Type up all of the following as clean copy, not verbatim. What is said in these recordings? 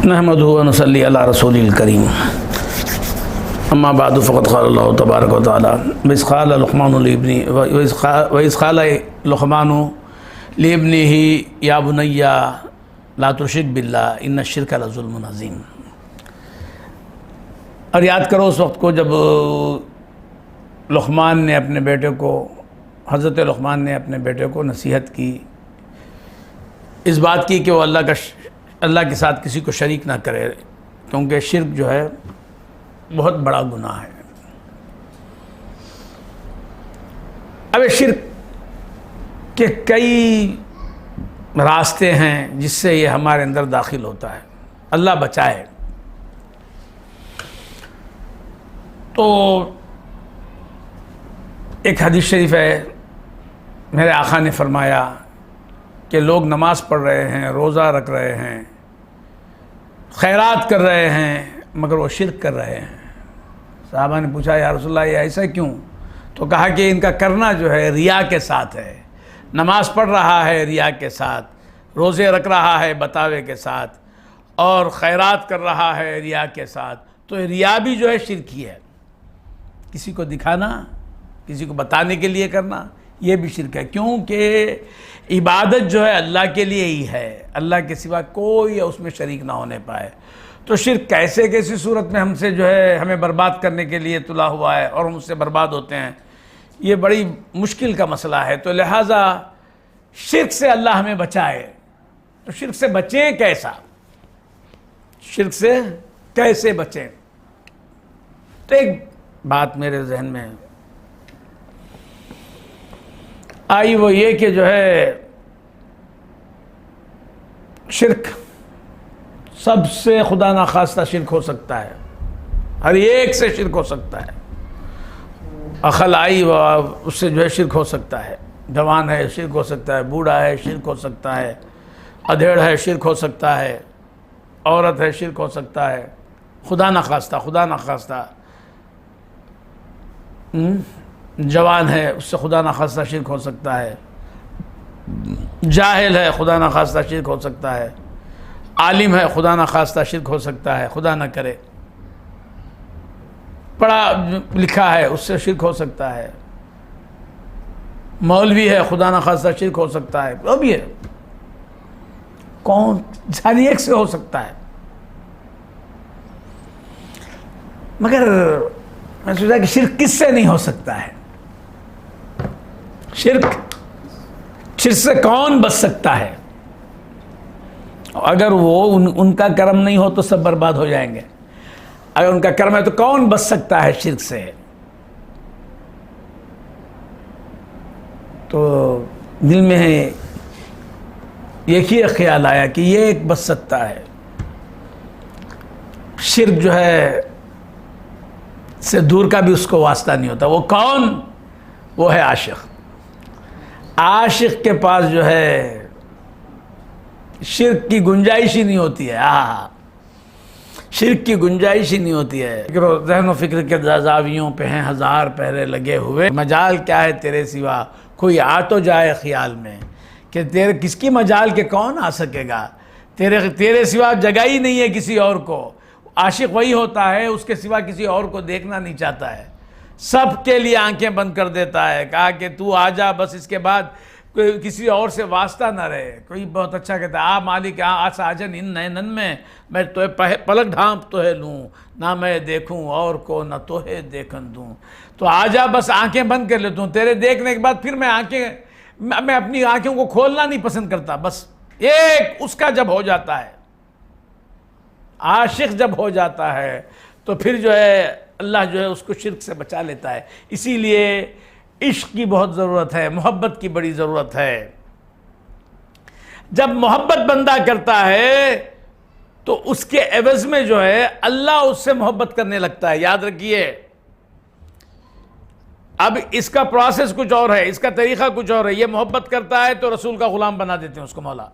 نحمدہ و نصلی علی رسول الکریم اما بعد فقد قال اللہ تبارک و تعالی وَإِذْ قَالَ لُقْمَانُ لِابْنِهِ يَا بُنَيَّ لَا تُشْرِكْ بِاللَّهِ إِنَّ الشِّرْكَ لَظُلْمٌ عَظِيمٌ۔ اور یاد کرو اس وقت کو جب لقمان نے اپنے بیٹے کو حضرت لقمان نے اپنے بیٹے کو نصیحت کی، اس بات کی کہ وہ اللہ کے ساتھ کسی کو شریک نہ کرے، کیونکہ شرک جو ہے بہت بڑا گناہ ہے۔ اب شرک کے کئی راستے ہیں جس سے یہ ہمارے اندر داخل ہوتا ہے، اللہ بچائے۔ تو ایک حدیث شریف ہے، میرے آقا نے فرمایا کہ لوگ نماز پڑھ رہے ہیں، روزہ رکھ رہے ہیں، خیرات کر رہے ہیں، مگر وہ شرک کر رہے ہیں۔ صحابہ نے پوچھا یا رسول اللہ یہ ایسا کیوں؟ تو کہا کہ ان کا کرنا جو ہے ریا کے ساتھ ہے، نماز پڑھ رہا ہے ریا کے ساتھ، روزے رکھ رہا ہے بتاوے کے ساتھ، اور خیرات کر رہا ہے ریا کے ساتھ، تو ریا بھی جو ہے شرک ہی ہے۔ کسی کو دکھانا، کسی کو بتانے کے لیے کرنا، یہ بھی شرک ہے، کیونکہ عبادت جو ہے اللہ کے لیے ہی ہے، اللہ کے سوا کوئی اس میں شریک نہ ہونے پائے۔ تو شرک کیسی صورت میں ہم سے جو ہے ہمیں برباد کرنے کے لیے تلا ہوا ہے اور ہم اس سے برباد ہوتے ہیں، یہ بڑی مشکل کا مسئلہ ہے۔ تو لہٰذا شرک سے اللہ ہمیں بچائے۔ تو شرک سے بچیں کیسا؟ شرک سے کیسے بچیں؟ تو ایک بات میرے ذہن میں آئی، وہ یہ کہ جو ہے شرک سب سے خدا نخواستہ شرک ہو سکتا ہے، ہر ایک سے شرک ہو سکتا ہے۔ عقل آئی وہ اس سے جو ہے شرک ہو سکتا ہے، جوان ہے شرک ہو سکتا ہے، بوڑھا ہے شرک ہو سکتا ہے، ادھیڑ ہے شرک ہو سکتا ہے، عورت ہے شرک ہو سکتا ہے، خدا نخواستہ جوان ہے اس سے خدا نخواستہ شرک ہو سکتا ہے، جاہل ہے خدا نخواستہ شرک ہو سکتا ہے، عالم ہے خدا نخواستہ شرک ہو سکتا ہے، خدا نہ کرے، پڑھا لکھا ہے اس سے شرک ہو سکتا ہے، مولوی ہے خدا نخواستہ شرک ہو سکتا ہے، وہ بھی ہے، کون ہر ایک سے ہو سکتا ہے۔ مگر میں سوچا کہ شرک کس سے نہیں ہو سکتا ہے؟ شرک سے کون بچ سکتا ہے؟ اگر وہ ان کا کرم نہیں ہو تو سب برباد ہو جائیں گے، اگر ان کا کرم ہے تو کون بچ سکتا ہے شرک سے؟ تو دل میں ایک ہی خیال آیا کہ یہ ایک بچ سکتا ہے، شرک جو ہے سے دور کا بھی اس کو واسطہ نہیں ہوتا۔ وہ کون؟ وہ ہے عاشق۔ عاشق کے پاس جو ہے شرک کی گنجائش ہی نہیں ہوتی ہے، شرک کی گنجائش ہی نہیں ہوتی ہے۔ ذہن و فکر کے زاویوں پہ ہیں ہزار پہرے لگے ہوئے، مجال کیا ہے تیرے سوا، کوئی آ تو جائے خیال میں کہ تیرے کس کی مجال کے کون آ سکے گا، تیرے سوا جگہ ہی نہیں ہے کسی اور کو۔ عاشق وہی ہوتا ہے اس کے سوا کسی اور کو دیکھنا نہیں چاہتا ہے، سب کے لیے آنکھیں بند کر دیتا ہے، کہا کہ تو آ جا بس، اس کے بعد کوئی کسی اور سے واسطہ نہ رہے۔ کوئی بہت اچھا کہتا ہے آ مالک آجن ان نینن میں توے پلک ڈھانپ توے لوں، نہ میں دیکھوں اور کو نہ توے دیکھن دوں۔ تو آ جا بس، آنکھیں بند کر لیتا ہوں، تیرے دیکھنے کے بعد پھر میں اپنی آنکھوں کو کھولنا نہیں پسند کرتا۔ بس ایک اس کا جب ہو جاتا ہے، عاشق جب ہو جاتا ہے تو پھر جو ہے اللہ جو ہے اس کو شرک سے بچا لیتا ہے۔ اسی لیے عشق کی بہت ضرورت ہے، محبت کی بڑی ضرورت ہے۔ جب محبت بندہ کرتا ہے تو اس کے عوض میں جو ہے اللہ اس سے محبت کرنے لگتا ہے۔ یاد رکھیے، اب اس کا پروسیس کچھ اور ہے، اس کا طریقہ کچھ اور ہے۔ یہ محبت کرتا ہے تو رسول کا غلام بنا دیتے ہیں اس کو مولا۔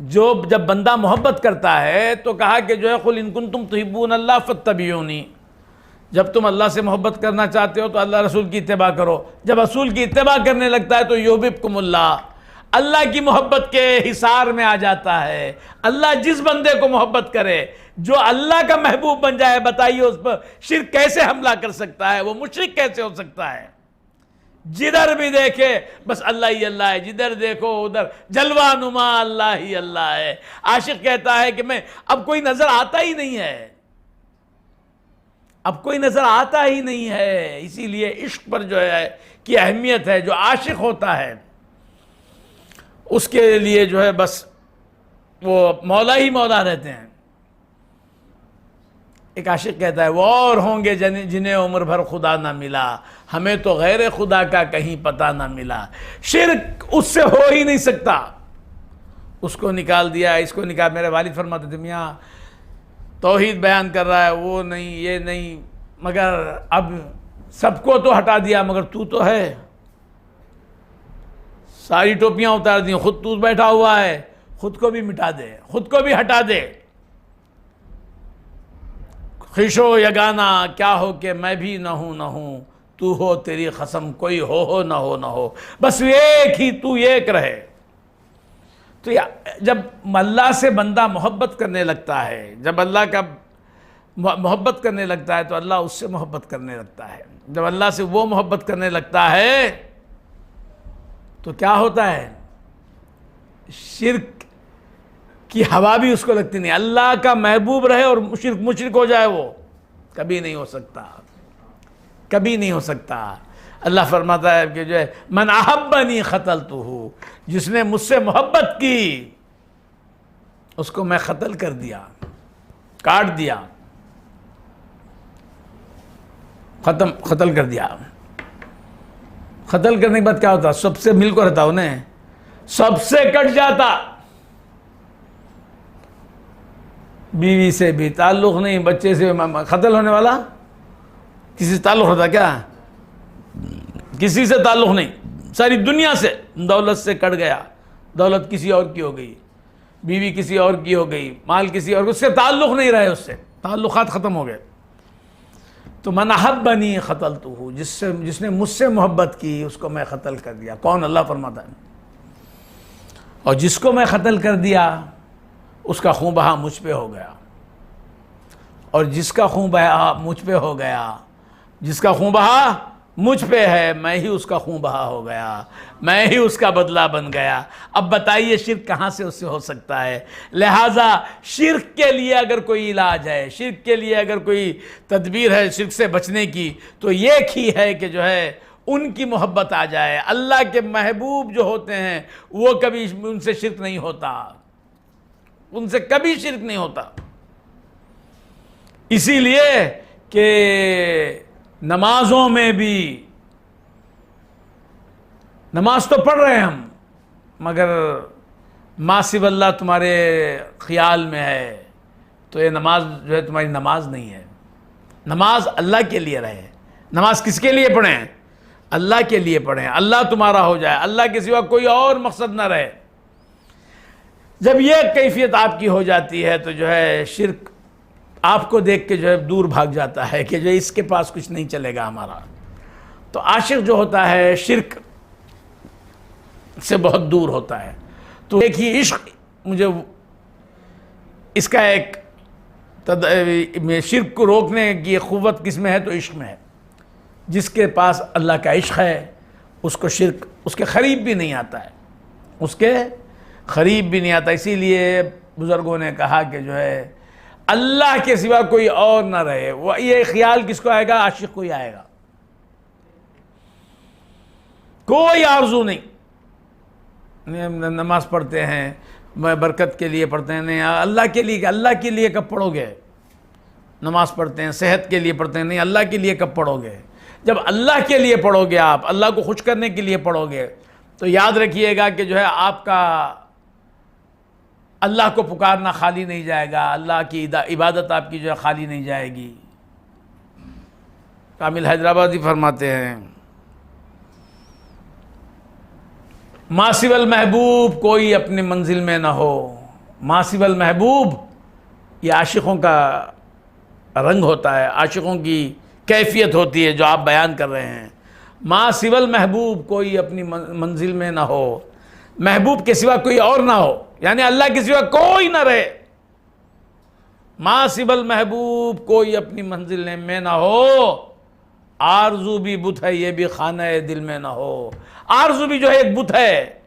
جب بندہ محبت کرتا ہے تو کہا کہ جو ہے قل ان کنتم تحبون اللہ فاتبعونی، جب تم اللہ سے محبت کرنا چاہتے ہو تو اللہ رسول کی اتباع کرو۔ جب رسول کی اتباع کرنے لگتا ہے تو یحببکم اللہ، اللہ کی محبت کے حصار میں آ جاتا ہے۔ اللہ جس بندے کو محبت کرے، جو اللہ کا محبوب بن جائے، بتائیے اس پر شرک کیسے حملہ کر سکتا ہے؟ وہ مشرک کیسے ہو سکتا ہے؟ جدھر بھی دیکھے بس اللہ ہی اللہ ہے، جدھر دیکھو ادھر جلوہ نما اللہ ہی اللہ ہے۔ عاشق کہتا ہے کہ میں اب کوئی نظر آتا ہی نہیں ہے، اب کوئی نظر آتا ہی نہیں ہے۔ اسی لیے عشق پر جو ہے کی اہمیت ہے۔ جو عاشق ہوتا ہے اس کے لیے جو ہے بس وہ مولا ہی مولا رہتے ہیں۔ ایک عاشق کہتا ہے وہ اور ہوں گے جنہیں عمر بھر خدا نہ ملا، ہمیں تو غیر خدا کا کہیں پتہ نہ ملا۔ شرک اس سے ہو ہی نہیں سکتا، اس کو نکال دیا، اس کو نکال۔ میرے والد فرماتے تھے میاں توحید بیان کر رہا ہے، وہ نہیں یہ نہیں، مگر اب سب کو تو ہٹا دیا مگر تو ہے، ساری ٹوپیاں اتار دی، خود تو بیٹھا ہوا ہے، خود کو بھی مٹا دے، خود کو بھی ہٹا دے۔ خوش و یگانہ کیا ہو کہ میں بھی نہ ہوں، تو ہو تیری قسم کوئی ہو نہ ہو، بس ایک ہی تو ایک رہے۔ تو جب اللہ سے بندہ محبت کرنے لگتا ہے، جب اللہ کا محبت کرنے لگتا ہے تو اللہ اس سے محبت کرنے لگتا ہے۔ جب اللہ سے وہ محبت کرنے لگتا ہے تو کیا ہوتا ہے؟ شرک کی ہوا بھی اس کو لگتی نہیں۔ اللہ کا محبوب رہے اور مشرک ہو جائے، وہ کبھی نہیں ہو سکتا، کبھی نہیں ہو سکتا۔ اللہ فرماتا ہے کہ جو ہے من احبنی قتلتہ، جس نے مجھ سے محبت کی اس کو میں قتل کر دیا، کاٹ دیا، قتل کر دیا۔ قتل کرنے کے بعد کیا ہوتا؟ سب سے مل کو رہتا، انہیں سب سے کٹ جاتا، بیوی سے بھی تعلق نہیں، بچے سے قتل ہونے والا کسی سے تعلق ہوتا کیا؟ کسی سے تعلق نہیں، ساری دنیا سے، دولت سے کٹ گیا، دولت کسی اور کی ہو گئی، بیوی کسی اور کی ہو گئی، مال کسی اور، اس سے تعلق نہیں رہے، اس سے تعلقات ختم ہو گئے۔ تو من احبنی قتلتہ، جس نے مجھ سے محبت کی اس کو میں قتل کر دیا۔ کون؟ اللہ فرماتا ہے۔ اور جس کو میں قتل کر دیا اس کا خون بہا مجھ پہ ہو گیا، اور جس کا خون بہا مجھ پہ ہو گیا، جس کا خون بہا مجھ پہ ہے، میں ہی اس کا خون بہا ہو گیا، میں ہی اس کا بدلہ بن گیا۔ اب بتائیے شرک کہاں سے اس سے ہو سکتا ہے؟ لہٰذا شرک کے لیے اگر کوئی علاج ہے، شرک کے لیے اگر کوئی تدبیر ہے شرک سے بچنے کی، تو ایک ہی ہے کہ جو ہے ان کی محبت آ جائے۔ اللہ کے محبوب جو ہوتے ہیں وہ کبھی ان سے شرک نہیں ہوتا، ان سے کبھی شرک نہیں ہوتا۔ اسی لیے کہ نمازوں میں بھی، نماز تو پڑھ رہے ہیں ہم، مگر ما سوی اللہ تمہارے خیال میں ہے تو یہ نماز جو ہے تمہاری نماز نہیں ہے۔ نماز اللہ کے لیے رہے۔ نماز کس کے لیے پڑھیں؟ اللہ کے لیے پڑھیں، اللہ تمہارا ہو جائے، اللہ کے سوا کوئی اور مقصد نہ رہے۔ جب یہ کیفیت آپ کی ہو جاتی ہے تو جو ہے شرک آپ کو دیکھ کے جو ہے دور بھاگ جاتا ہے کہ جو اس کے پاس کچھ نہیں چلے گا ہمارا۔ تو عاشق جو ہوتا ہے شرک سے بہت دور ہوتا ہے۔ تو ایک ہی عشق، مجھے اس کا ایک شرک کو روکنے کی قوت کس میں ہے؟ تو عشق میں ہے۔ جس کے پاس اللہ کا عشق ہے اس کو شرک اس کے قریب بھی نہیں آتا ہے، اس کے قریب بھی نہیں آتا۔ اسی لیے بزرگوں نے کہا کہ جو ہے اللہ کے سوا کوئی اور نہ رہے۔ وہ یہ خیال کس کو آئے گا؟ عاشق کو ہی آئے گا۔ کوئی آرزو نہیں، نماز پڑھتے ہیں میں برکت کے لیے پڑھتے ہیں، نہیں اللہ کے لیے، اللہ کے لیے کب پڑھو گے؟ نماز پڑھتے ہیں صحت کے لیے پڑھتے ہیں، نہیں اللہ کے لیے کب پڑھو گے؟ جب اللہ کے لیے پڑھو گے، آپ اللہ کو خوش کرنے کے لیے پڑھو گے، تو یاد رکھیے گا کہ جو ہے آپ کا اللہ کو پکارنا خالی نہیں جائے گا، اللہ کی عبادت آپ کی جو ہے خالی نہیں جائے گی۔ کامل حیدرآبادی فرماتے ہیں ما سوی المحبوب کوئی اپنی منزل میں نہ ہو۔ ما سوی المحبوب یہ عاشقوں کا رنگ ہوتا ہے، عاشقوں کی کیفیت ہوتی ہے جو آپ بیان کر رہے ہیں۔ ما سوی المحبوب کوئی اپنی منزل میں نہ ہو، محبوب کے سوا کوئی اور نہ ہو، یعنی اللہ کے سوا کوئی نہ رہے، ما سوى المحبوب کوئی اپنی منزل میں نہ ہو، آرزو بھی بت ہے، یہ بھی خانہ دل میں نہ ہو۔ آرزو بھی جو ہے ایک بت ہے،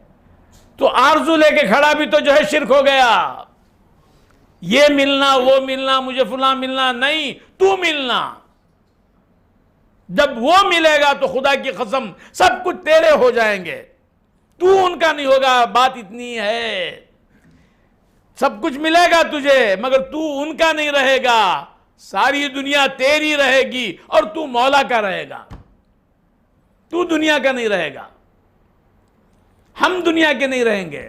تو آرزو لے کے کھڑا بھی تو جو ہے شرک ہو گیا۔ یہ ملنا وہ ملنا مجھے فلاں ملنا نہیں، تو ملنا۔ جب وہ ملے گا تو خدا کی قسم سب کچھ تیرے ہو جائیں گے، تو ان کا نہیں ہوگا۔ بات اتنی ہے، سب کچھ ملے گا تجھے مگر تو ان کا نہیں رہے گا، ساری دنیا تیری رہے گی اور تو مولا کا رہے گا، تو دنیا کا نہیں رہے گا، ہم دنیا کے نہیں رہیں گے۔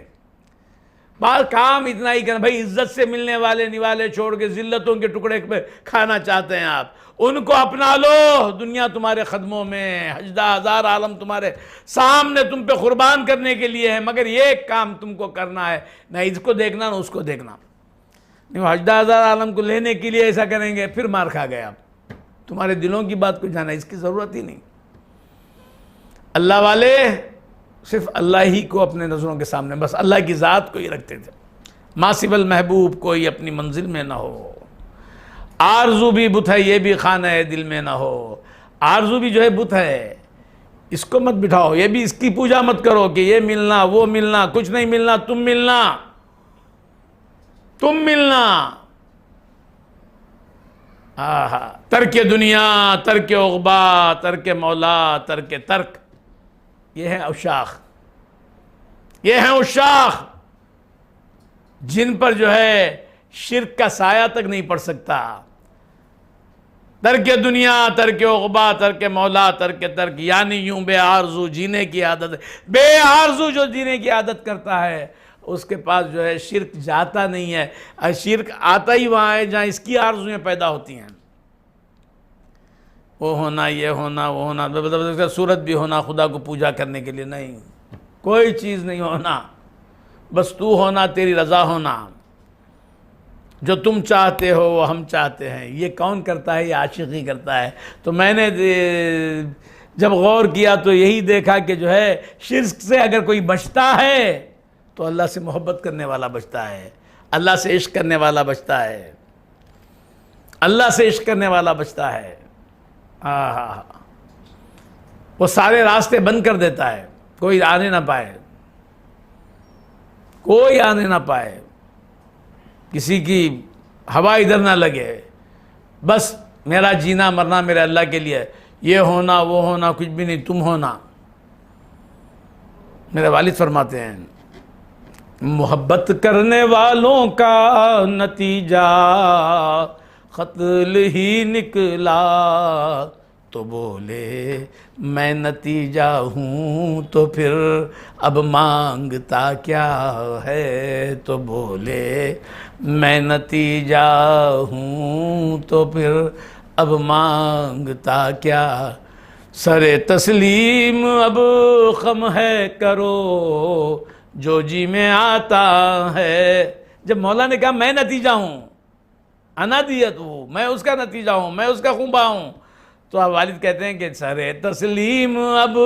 بات کام اتنا ہی کرنا بھائی، عزت سے ملنے والے نوالے چھوڑ کے ذلتوں کے ٹکڑے پہ کھانا چاہتے ہیں آپ، ان کو اپنا لو، دنیا تمہارے قدموں میں، ہجدہ ہزار عالم تمہارے سامنے تم پہ قربان کرنے کے لیے ہے، مگر یہ کام تم کو کرنا ہے، نہ اس کو دیکھنا نہ اس کو دیکھنا۔ نہیں، ہجدہ ہزار عالم کو لینے کے لیے ایسا کریں گے پھر مار کھا گئے آپ، تمہارے دلوں کی بات کو جانا اس کی ضرورت ہی نہیں۔ اللہ والے صرف اللہ ہی کو اپنے نظروں کے سامنے، بس اللہ کی ذات کو ہی رکھتے تھے۔ ما سوى المحبوب کوئی اپنی منزل میں نہ ہو، آرزو بھی بت ہے، یہ بھی خانہ دل میں نہ ہو۔ آرزو بھی جو ہے بت ہے، اس کو مت بٹھاؤ، یہ بھی اس کی پوجا مت کرو کہ یہ ملنا وہ ملنا، کچھ نہیں ملنا، تم ملنا، تم ملنا۔ ترک دنیا، ترک عقبا، ترک مولا، ترک ترک، یہ ہیں عشاق، یہ ہیں عشاق جن پر جو ہے شرک کا سایہ تک نہیں پڑ سکتا۔ ترک دنیا، ترک عقبا، ترک مولا، ترک ترک، یعنی یوں بے آرزو جینے کی عادت ہے۔ بے آرزو جو جینے کی عادت کرتا ہے اس کے پاس جو ہے شرک جاتا نہیں ہے، اور شرک آتا ہی وہاں ہے جہاں اس کی آرزویں پیدا ہوتی ہیں۔ وہ ہونا، یہ ہونا، وہ ہونا، صورت بھی ہونا خدا کو پوجا کرنے کے لیے، نہیں، کوئی چیز نہیں ہونا، بس تو ہونا، تیری رضا ہونا، جو تم چاہتے ہو وہ ہم چاہتے ہیں۔ یہ کون کرتا ہے؟ یہ عاشق ہی کرتا ہے۔ تو میں نے جب غور کیا تو یہی دیکھا کہ جو ہے شرک سے اگر کوئی بچتا ہے تو اللہ سے محبت کرنے والا بچتا ہے، اللہ سے عشق کرنے والا بچتا ہے، اللہ سے عشق کرنے والا بچتا ہے۔ وہ سارے راستے بند کر دیتا ہے، کوئی آنے نہ پائے، کوئی آنے نہ پائے، کسی کی ہوا ادھر نہ لگے، بس میرا جینا مرنا میرے اللہ کے لیے، یہ ہونا وہ ہونا کچھ بھی نہیں، تم ہونا۔ میرے والد فرماتے ہیں محبت کرنے والوں کا نتیجہ قتل ہی نکلا، تو بولے میں نتیجہ ہوں تو پھر اب مانگتا کیا ہے، تو بولے میں نتیجہ ہوں تو پھر اب مانگتا کیا، سر تسلیم اب خم ہے کرو جو جی میں آتا ہے۔ جب مولا نے کہا میں نتیجہ ہوں، انا دیت ہوں، میں اس کا نتیجہ ہوں، میں اس کا خونبہ ہوں، تو آپ والد کہتے ہیں کہ سر تسلیم اب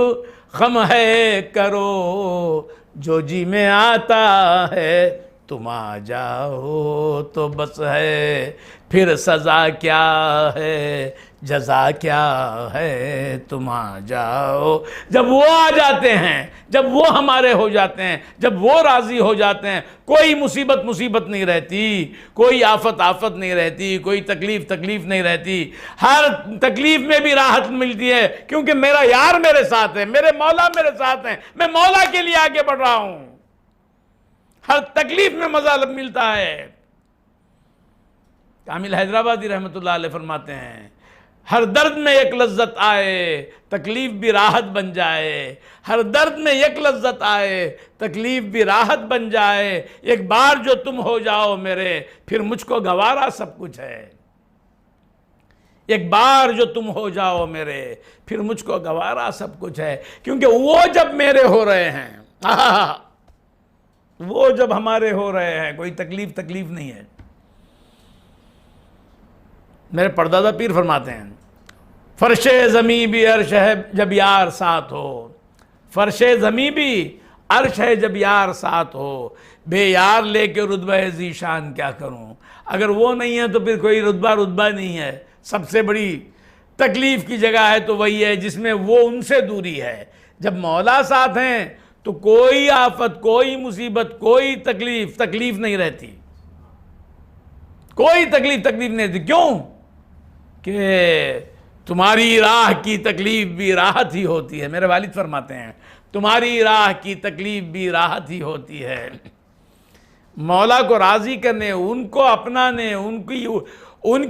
خم ہے کرو جو جی میں آتا ہے، تم آ جاؤ تو بس ہے، پھر سزا کیا ہے جزا کیا ہے، تم آ جاؤ۔ جب وہ آ جاتے ہیں، جب وہ ہمارے ہو جاتے ہیں، جب وہ راضی ہو جاتے ہیں، کوئی مصیبت مصیبت نہیں رہتی، کوئی آفت آفت نہیں رہتی، کوئی تکلیف تکلیف نہیں رہتی، ہر تکلیف میں بھی راحت ملتی ہے، کیونکہ میرا یار میرے ساتھ ہے، میرے مولا میرے ساتھ ہیں، میں مولا کے لیے آگے بڑھ رہا ہوں، ہر تکلیف میں مزہ ملتا ہے۔ کامل حیدرآبادی رحمۃ اللہ علیہ فرماتے ہیں ہر درد میں ایک لذت آئے تکلیف بھی راحت بن جائے، ہر درد میں ایک لذت آئے تکلیف بھی راحت بن جائے، ایک بار جو تم ہو جاؤ میرے پھر مجھ کو گوارا سب کچھ ہے، ایک بار جو تم ہو جاؤ میرے پھر مجھ کو گوارا سب کچھ ہے، کیونکہ وہ جب میرے ہو رہے ہیں، وہ جب ہمارے ہو رہے ہیں، کوئی تکلیف نہیں ہے۔ میرے پردادا پیر فرماتے ہیں فرش زمیں بھی عرش ہے جب یار ساتھ ہو، فرش زمیں بھی عرش ہے جب یار ساتھ ہو، بے یار لے کے رتبہ ذیشان کیا کروں۔ اگر وہ نہیں ہے تو پھر کوئی رتبہ نہیں ہے۔ سب سے بڑی تکلیف کی جگہ ہے تو وہی ہے جس میں وہ ان سے دوری ہے۔ جب مولا ساتھ ہیں تو کوئی آفت، کوئی مصیبت، کوئی تکلیف نہیں رہتی، کوئی تکلیف نہیں رہتی۔ کیوں؟ کہ تمہاری راہ کی تکلیف بھی راحت ہی ہوتی ہے۔ میرے والد فرماتے ہیں تمہاری راہ کی تکلیف بھی راحت ہی ہوتی ہے۔ مولا کو راضی کرنے، ان کو اپنانے، ان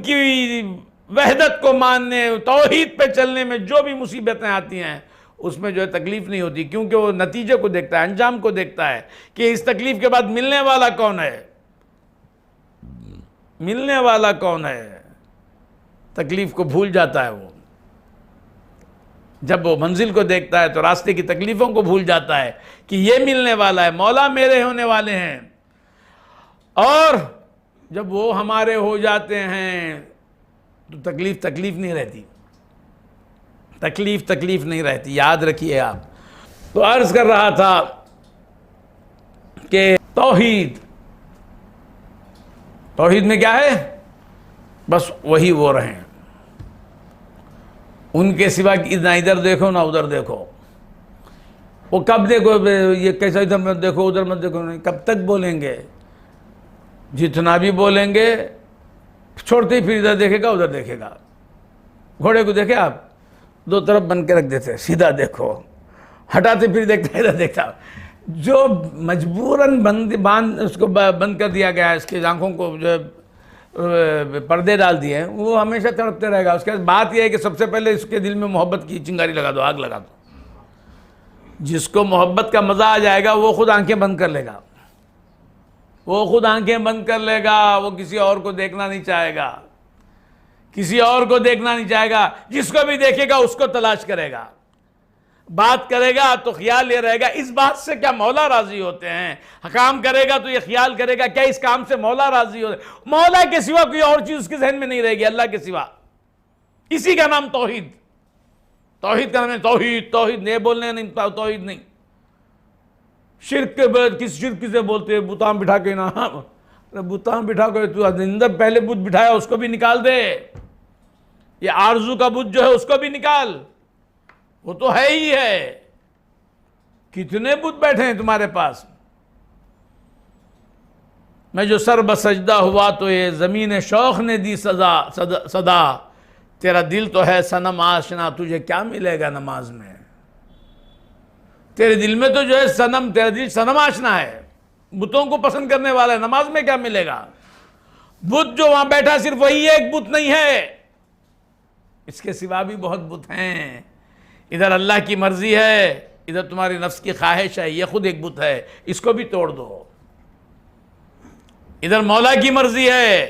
کی وحدت کو ماننے، توحید پہ چلنے میں جو بھی مصیبتیں آتی ہیں اس میں جو ہے تکلیف نہیں ہوتی، کیونکہ وہ نتیجے کو دیکھتا ہے، انجام کو دیکھتا ہے کہ اس تکلیف کے بعد ملنے والا کون ہے، ملنے والا کون ہے۔ تکلیف کو بھول جاتا ہے وہ، جب وہ منزل کو دیکھتا ہے تو راستے کی تکلیفوں کو بھول جاتا ہے کہ یہ ملنے والا ہے، مولا میرے ہونے والے ہیں۔ اور جب وہ ہمارے ہو جاتے ہیں تو تکلیف نہیں رہتی، تکلیف نہیں رہتی، یاد رکھیے آپ۔ تو عرض کر رہا تھا کہ توحید میں کیا ہے؟ بس وہی وہ رہیں، ان کے سوا نہ ادھر دیکھو نہ ادھر دیکھو۔ وہ کب دیکھو، یہ کیسا ادھر مت دیکھو ادھر مت دیکھو، نہیں، کب تک بولیں گے؟ جتنا بھی بولیں گے چھوڑتے ہی پھر ادھر دیکھے گا ادھر دیکھے گا۔ گھوڑے کو دیکھے آپ، دو طرف بن کے رکھ دیتے، سیدھا دیکھو، ہٹاتے پھر دیکھتا ادھر دیکھتا۔ جو مجبوراً اس کو بند کر دیا گیا ہے، اس کی آنکھوں کو جو پردے ڈال دیے ہیں، وہ ہمیشہ تڑپتے رہے گا۔ اس کے بعد بات یہ ہے کہ سب سے پہلے اس کے دل میں محبت کی چنگاری لگا دو، آگ لگا دو۔ جس کو محبت کا مزہ آ جائے گا وہ خود آنکھیں بند کر لے گا، وہ خود آنکھیں بند کر لے گا، وہ کسی اور کو دیکھنا نہیں چاہے گا، کسی اور کو دیکھنا نہیں چاہے گا۔ جس کو بھی دیکھے گا اس کو تلاش کرے گا، بات کرے گا تو خیال یہ رہے گا اس بات سے کیا مولا راضی ہوتے ہیں، کام کرے گا تو یہ خیال کرے گا کیا اس کام سے مولا راضی ہوتے ہیں۔ مولا کے سوا کوئی اور چیز اس کے ذہن میں نہیں رہے گی، اللہ کے سوا۔ اسی کا نام توحید کا نام ہے توحید نہیں بولنے، نہیں توحید نہیں۔ شرک کے بعد کس شرک سے بولتے ہیں؟ بتان بٹھا کے نا، بتان بٹھا کے تو اندر پہلے بت بٹھایا اس کو بھی نکال دے، یہ آرزو کا بت جو ہے اس کو بھی نکال، وہ تو ہے ہی ہے۔ کتنے بت بیٹھے ہیں تمہارے پاس؟ میں جو سر بسجدہ ہوا تو یہ زمین شوق نے دی صدا، تیرا دل تو ہے صنم آشنا، تجھے کیا ملے گا نماز میں؟ تیرے دل میں تو جو ہے تیرا دل صنم آشنا ہے، بتوں کو پسند کرنے والا ہے، نماز میں کیا ملے گا؟ بت جو وہاں بیٹھا صرف وہی ایک بت نہیں ہے، اس کے سوا بھی بہت بت ہیں۔ ادھر اللہ کی مرضی ہے، ادھر تمہاری نفس کی خواہش ہے، یہ خود ایک بت ہے، اس کو بھی توڑ دو۔ ادھر مولا کی مرضی ہے،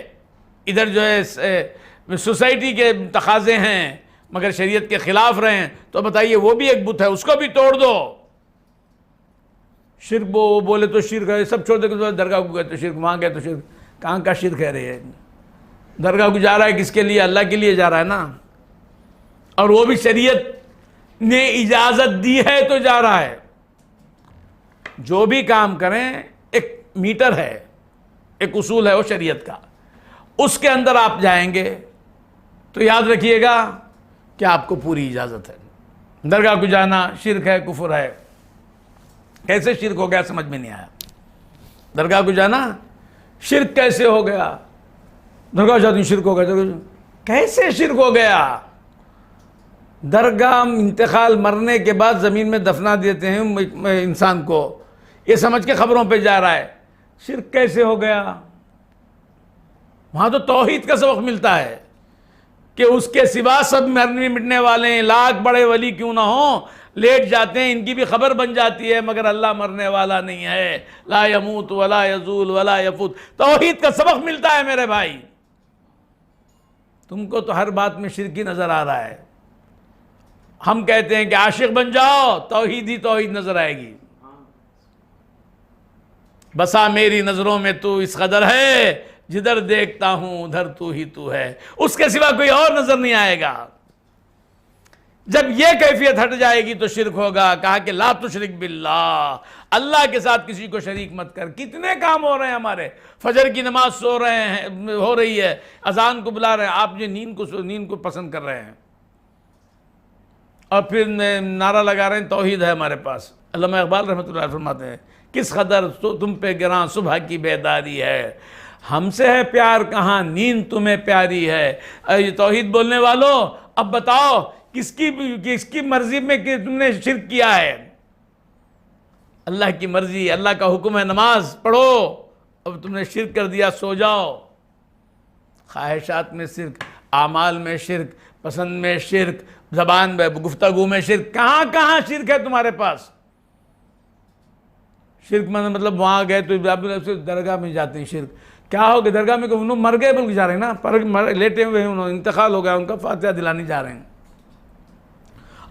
ادھر جو ہے سوسائٹی کے تقاضے ہیں مگر شریعت کے خلاف رہیں، تو بتائیے وہ بھی ایک بت ہے، اس کو بھی توڑ دو۔ شرک وہ بولے تو شرک ہے، سب چھوڑ دے کے درگاہ کو گئے تو شرک، وہاں گئے تو شرک، کہاں کا شرک ہے رہے؟ درگاہ کو جا رہا ہے کس کے لیے؟ اللہ کے لیے جا رہا ہے نا، اور وہ بھی شریعت نے اجازت دی ہے تو جا رہا ہے۔ جو بھی کام کریں ایک میٹر ہے، ایک اصول ہے وہ شریعت کا، اس کے اندر آپ جائیں گے تو یاد رکھیے گا کہ آپ کو پوری اجازت ہے۔ درگاہ کو جانا شرک ہے، کفر ہے۔ کیسے شرک ہو گیا سمجھ میں نہیں آیا۔ درگاہ کو جانا شرک کیسے ہو گیا؟ درگاہ جاتی شرک ہو گیا، کیسے شرک ہو گیا؟ درگاہ انتقال مرنے کے بعد زمین میں دفنا دیتے ہیں انسان کو، یہ سمجھ کے خبروں پہ جا رہا ہے، شرک کیسے ہو گیا؟ وہاں تو توحید کا سبق ملتا ہے کہ اس کے سوا سب مرنے مٹنے والے ہیں، لاکھ بڑے ولی کیوں نہ ہوں، لیٹ جاتے ہیں، ان کی بھی خبر بن جاتی ہے، مگر اللہ مرنے والا نہیں ہے، لا یموت ولا یزول ولا یفوت۔ توحید کا سبق ملتا ہے میرے بھائی۔ تم کو تو ہر بات میں شرک ہی نظر آ رہا ہے۔ ہم کہتے ہیں کہ عاشق بن جاؤ، توحید ہی توحید نظر آئے گی۔ بسا میری نظروں میں تو اس قدر ہے، جدھر دیکھتا ہوں ادھر تو ہی تو ہے، اس کے سوا کوئی اور نظر نہیں آئے گا۔ جب یہ کیفیت ہٹ جائے گی تو شرک ہوگا. کہا کہ لا تشرک باللہ، اللہ کے ساتھ کسی کو شریک مت کر. کتنے کام ہو رہے ہیں ہمارے، فجر کی نماز ہو رہی ہے، اذان کو بلا رہے ہیں، آپ جو نیند کو پسند کر رہے ہیں، اور پھر نعرہ لگا رہے ہیں توحید ہے ہمارے پاس. علامہ اقبال رحمۃ اللہ علیہ فرماتے ہیں کس قدر تم پہ گراں صبح کی بیداری ہے، ہم سے ہے پیار کہاں نیند تمہیں پیاری ہے. یہ توحید بولنے والوں اب بتاؤ کس کی مرضی میں کہ تم نے شرک کیا ہے؟ اللہ کی مرضی، اللہ کا حکم ہے نماز پڑھو، اب تم نے شرک کر دیا، سو جاؤ. خواہشات میں شرک، اعمال میں شرک، پسند میں شرک، زبان میں گفتگو میں شرک، کہاں کہاں شرک ہے تمہارے پاس. شرک مطلب وہاں گئے تو درگاہ میں جاتے ہیں. شرک کیا ہو گیا درگاہ میں؟ انہوں مر گئے بلکہ جا رہے ہیں نا، لیٹے ہوئے ہیں، انہوں انتقال ہو گیا ان کا، فاتحہ دلانے جا رہے ہیں.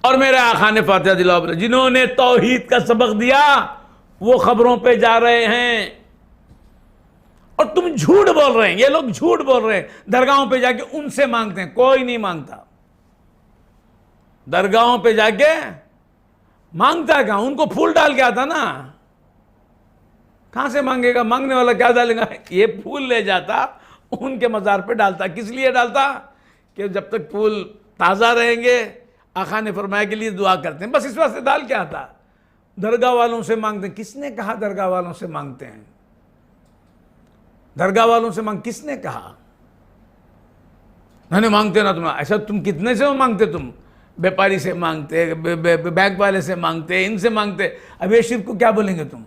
اور میرے آقا نے فاتحہ دلاؤ بولے. جنہوں نے توحید کا سبق دیا وہ خبروں پہ جا رہے ہیں، اور تم جھوٹ بول رہے ہیں. یہ لوگ جھوٹ بول رہے ہیں، درگاہوں پہ جا کے ان سے مانگتے ہیں. کوئی نہیں مانگتا، درگاہوں پہ جا کے مانگتا ہے کہاں؟ ان کو پھول ڈال کے آتا نا، کہاں سے مانگے گا؟ مانگنے والا کیا ڈالے گا؟ یہ پھول لے جاتا ان کے مزار پہ ڈالتا. کس لیے ڈالتا؟ کہ جب تک پھول تازہ رہیں گے آقا نے فرمایا کے لیے دعا کرتے ہیں، بس اس واسطے ڈال کے آتا. درگاہ والوں سے مانگتے ہیں. کس نے کہا درگاہ والوں سے مانگتے ہیں؟ درگاہ والوں سے کس نے کہا؟ نہیں مانگتے نا تم. ایسا تم کتنے سے مانگتے؟ تم بیپاری سے مانگتے، بینک والے سے مانگتے، ان سے مانگتے. اب یہ شرک کو کیا بولیں گے تم؟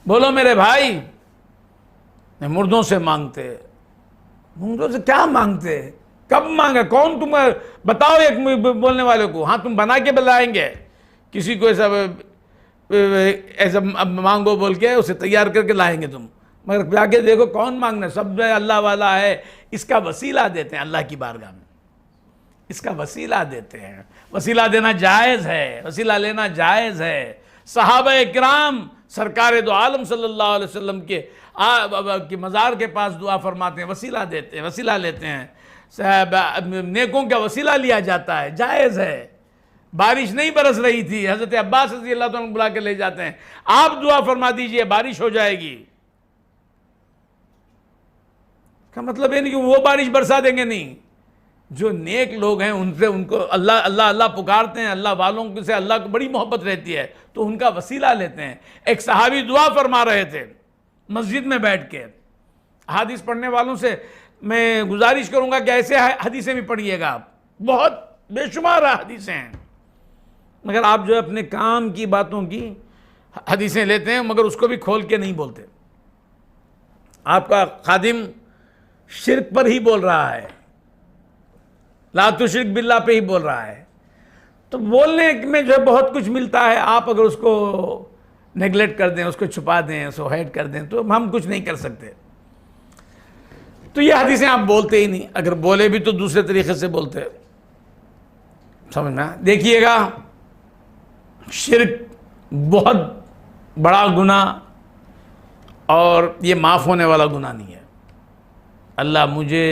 بولو میرے بھائی. مردوں سے مانگتے. مردوں سے کیا مانگتے؟ کب مانگا؟ کون تم بتاؤ ایک بولنے والے کو. ہاں تم بنا کے بلائیں گے کسی کو، ایسا مانگو بول کے اسے تیار کر کے لائیں گے تم، مگر جا کے دیکھو کون مانگنا. سب اللہ والا ہے، اس کا وسیلہ دیتے ہیں اللہ کی بارگاہ میں، اس کا وسیلہ دیتے ہیں. وسیلہ دینا جائز ہے، وسیلہ لینا جائز ہے. صحابہ کرام سرکار دو عالم صلی اللہ علیہ وسلم کے مزار کے پاس دعا فرماتے ہیں، وسیلہ دیتے ہیں، وسیلہ لیتے ہیں. نیکوں کا وسیلہ لیا جاتا ہے، جائز ہے. بارش نہیں برس رہی تھی، حضرت عباس رضی اللہ عنہ بلا کے لے جاتے ہیں، آپ دعا فرما دیجئے بارش ہو جائے گی. کا مطلب یہ نہیں کہ وہ بارش برسا دیں گے، نہیں. جو نیک لوگ ہیں ان کو اللہ اللہ اللہ پکارتے ہیں، اللہ والوں سے اللہ کو بڑی محبت رہتی ہے تو ان کا وسیلہ لیتے ہیں. ایک صحابی دعا فرما رہے تھے مسجد میں بیٹھ کے. حدیث پڑھنے والوں سے میں گزارش کروں گا کہ ایسے حدیثیں بھی پڑھیے گا، آپ بہت بے شمار حدیثیں ہیں، مگر آپ جو اپنے کام کی باتوں کی حدیثیں لیتے ہیں مگر اس کو بھی کھول کے نہیں بولتے. آپ کا خادم شرک پر ہی بول رہا ہے، لا تشرک باللہ پہ ہی بول رہا ہے. تو بولنے میں جو بہت کچھ ملتا ہے، آپ اگر اس کو نیگلیکٹ کر دیں، اس کو چھپا دیں، اس کو ہائڈ کر دیں تو ہم کچھ نہیں کر سکتے. تو یہ حدیثیں آپ بولتے ہی نہیں، اگر بولے بھی تو دوسرے طریقے سے بولتے. سمجھنا دیکھیے گا، شرک بہت بڑا گناہ اور یہ معاف ہونے والا گناہ نہیں ہے. اللہ مجھے،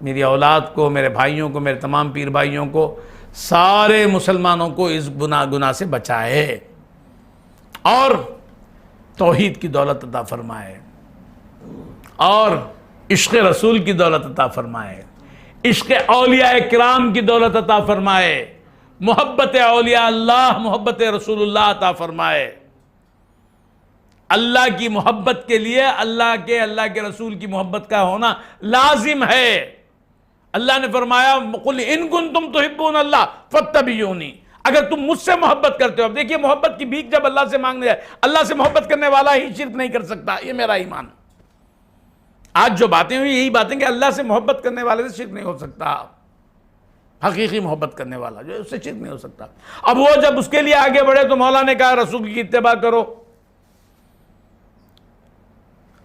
میری اولاد کو، میرے بھائیوں کو، میرے تمام پیر بھائیوں کو، سارے مسلمانوں کو اس گناہ سے بچائے اور توحید کی دولت عطا فرمائے اور عشق رسول کی دولت عطا فرمائے، عشق اولیاء کرام کی دولت عطا فرمائے، محبت اولیاء اللہ، محبت رسول اللہ عطا فرمائے. اللہ کی محبت کے لیے اللہ کے رسول کی محبت کا ہونا لازم ہے. اللہ نے فرمایا قُلْ إِن كُنتُمْ تُحِبُّونَ اللَّهَ فَاتَّبِعُونِي. اگر تم مجھ سے محبت کرتے ہو. اب دیکھیے محبت کی بھیک جب اللہ سے مانگنے ہے، اللہ سے محبت کرنے والا ہی شرک نہیں کر سکتا، یہ میرا ایمان. آج جو باتیں ہوئی یہی باتیں کہ اللہ سے محبت کرنے والے سے شرک نہیں ہو سکتا. حقیقی محبت کرنے والا جو ہے اس سے شرک نہیں ہو سکتا. اب وہ جب اس کے لیے آگے بڑھے تو مولا نے کہا رسول کی اتباع کرو،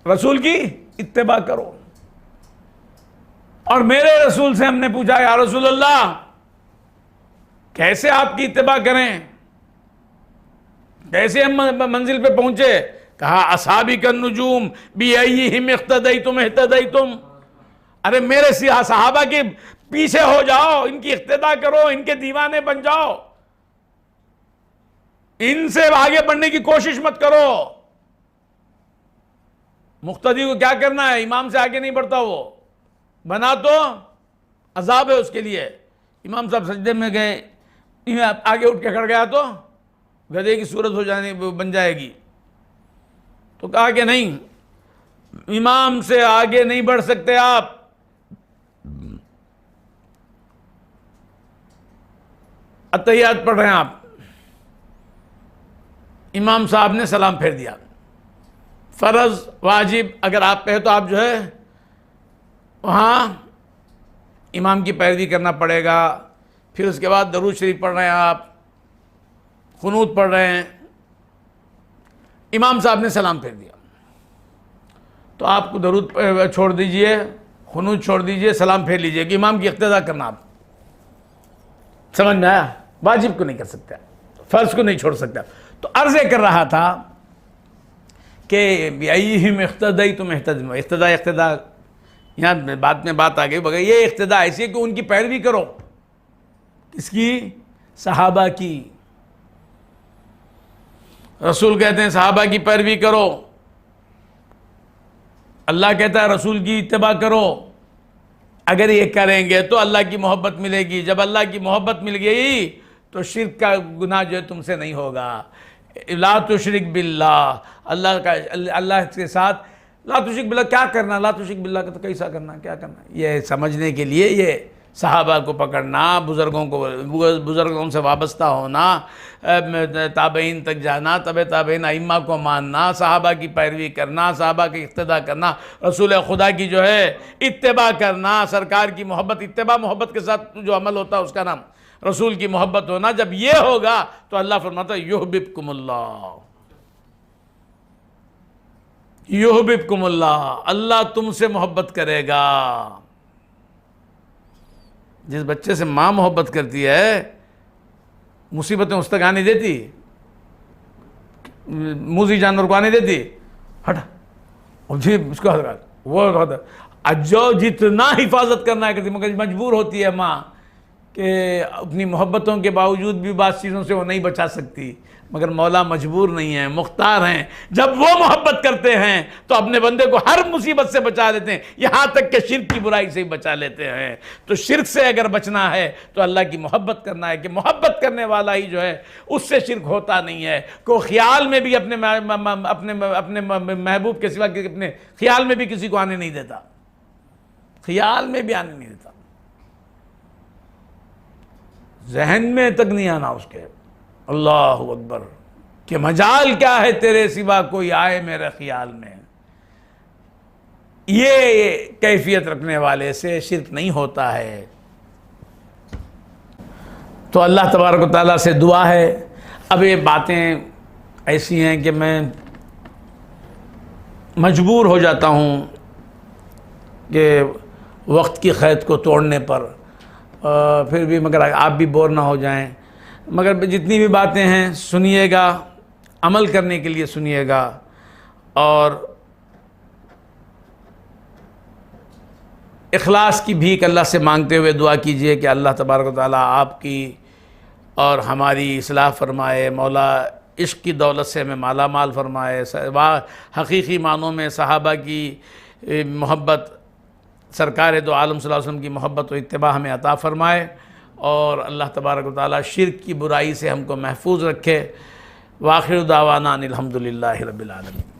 رسول کی اتباع کرو. اور میرے رسول سے ہم نے پوچھا یا رسول اللہ کیسے آپ کی اتباع کریں، کیسے ہم منزل پہ پہنچے؟ کہا اصحابی کا نجوم بِأَيِّهِمْ اقْتَدَيْتُمْ اهْتَدَيْتُمْ. ارے میرے صحابہ کے پیچھے ہو جاؤ، ان کی اقتداء کرو، ان کے دیوانے بن جاؤ، ان سے آگے بڑھنے کی کوشش مت کرو۔ مقتدی کو کیا کرنا ہے؟ امام سے آگے نہیں بڑھتا، وہ بنا تو عذاب ہے اس کے لیے۔ امام صاحب سجدے میں گئے، آگے اٹھ کے کھڑ گیا تو گدھے کی صورت بن جائے گی۔ تو کہا کہ نہیں، امام سے آگے نہیں بڑھ سکتے آپ۔ اتحیات پڑھ رہے ہیں آپ، امام صاحب نے سلام پھیر دیا۔ فرض واجب اگر آپ پہ ہے تو آپ جو ہے وہاں امام کی پیروی کرنا پڑے گا۔ پھر اس کے بعد درود شریف پڑھ رہے ہیں آپ، قنوت پڑھ رہے ہیں، امام صاحب نے سلام پھیر دیا تو آپ کو درود چھوڑ دیجئے، قنوت چھوڑ دیجئے، سلام پھیر لیجئے کہ امام کی اقتداء کرنا۔ آپ سمجھ میں آیا؟ واجب کو نہیں کر سکتے، فرض کو نہیں چھوڑ سکتے۔ تو عرض کر رہا تھا کہ بِأَيِّهِمْ اقْتَدَيْتُمْ اقتداء یہاں بات میں بات آ گئی، بغیر یہ اقتداء ایسی ہے کہ ان کی پیروی کرو۔ کس کی؟ صحابہ کی۔ رسول کہتے ہیں صحابہ کی پیروی کرو، اللہ کہتا ہے رسول کی اتباع کرو۔ اگر یہ کریں گے تو اللہ کی محبت ملے گی، جب اللہ کی محبت مل گئی تو شرک کا گناہ جو ہے تم سے نہیں ہوگا۔ لا تشرک باللہ، اللہ کے ساتھ لا تشرک باللہ کیا کرنا؟ لا تشرک باللہ کا تو کیسا کرنا، کیا کرنا؟ یہ سمجھنے کے لیے یہ صحابہ کو پکڑنا، بزرگوں سے وابستہ ہونا، تابعین تک جانا، تابعین ائمہ کو ماننا، صحابہ کی پیروی کرنا، صحابہ کی اقتداء کرنا، رسول خدا کی جو ہے اتباع کرنا، سرکار کی محبت، اتباع محبت کے ساتھ جو عمل ہوتا ہے اس کا نام رسول کی محبت ہونا۔ جب یہ ہوگا تو اللہ فرماتا ہے یحببکم اللہ، یحببکم اللہ، اللہ تم سے محبت کرے گا۔ جس بچے سے ماں محبت کرتی ہے مصیبتیں اس تک آنے دیتی، موذی جانور کو آنے دیتی، ہٹا اس کو وہ جو جتنا حفاظت کرنا ہے کرتی، مگر مجبور ہوتی ہے ماں کہ اپنی محبتوں کے باوجود بھی بعض چیزوں سے وہ نہیں بچا سکتی، مگر مولا مجبور نہیں ہے، مختار ہیں۔ جب وہ محبت کرتے ہیں تو اپنے بندے کو ہر مصیبت سے بچا لیتے ہیں، یہاں تک کہ شرک کی برائی سے ہی بچا لیتے ہیں۔ تو شرک سے اگر بچنا ہے تو اللہ کی محبت کرنا ہے، کہ محبت کرنے والا ہی جو ہے اس سے شرک ہوتا نہیں ہے۔ کوئی خیال میں بھی اپنے محبوب کے سوا اپنے خیال میں بھی کسی کو آنے نہیں دیتا، خیال میں بھی آنے نہیں دیتا، ذہن میں تک نہیں آنا اس کے۔ اللہ اکبر، کہ مجال کیا ہے تیرے سوا کوئی آئے میرے خیال میں۔ یہ کیفیت رکھنے والے سے شرک نہیں ہوتا ہے۔ تو اللہ تبارک و تعالیٰ سے دعا ہے۔ اب یہ باتیں ایسی ہیں کہ میں مجبور ہو جاتا ہوں کہ وقت کی قید کو توڑنے پر، پھر بھی مگر آپ بھی بور نہ ہو جائیں، مگر جتنی بھی باتیں ہیں سنیے گا، عمل کرنے کے لیے سنیے گا، اور اخلاص کی بھیک اللہ سے مانگتے ہوئے دعا کیجئے کہ اللہ تبارک و تعالیٰ آپ کی اور ہماری اصلاح فرمائے، مولا عشق کی دولت سے ہمیں مالا مال فرمائے، حقیقی معنوں میں صحابہ کی محبت، سرکار دو عالم صلی اللہ علیہ وسلم کی محبت و اتباع ہمیں عطا فرمائے، اور اللہ تبارک و تعالیٰ شرک کی برائی سے ہم کو محفوظ رکھے۔ وآخر دعوانا ان الحمدللہ رب العالمین۔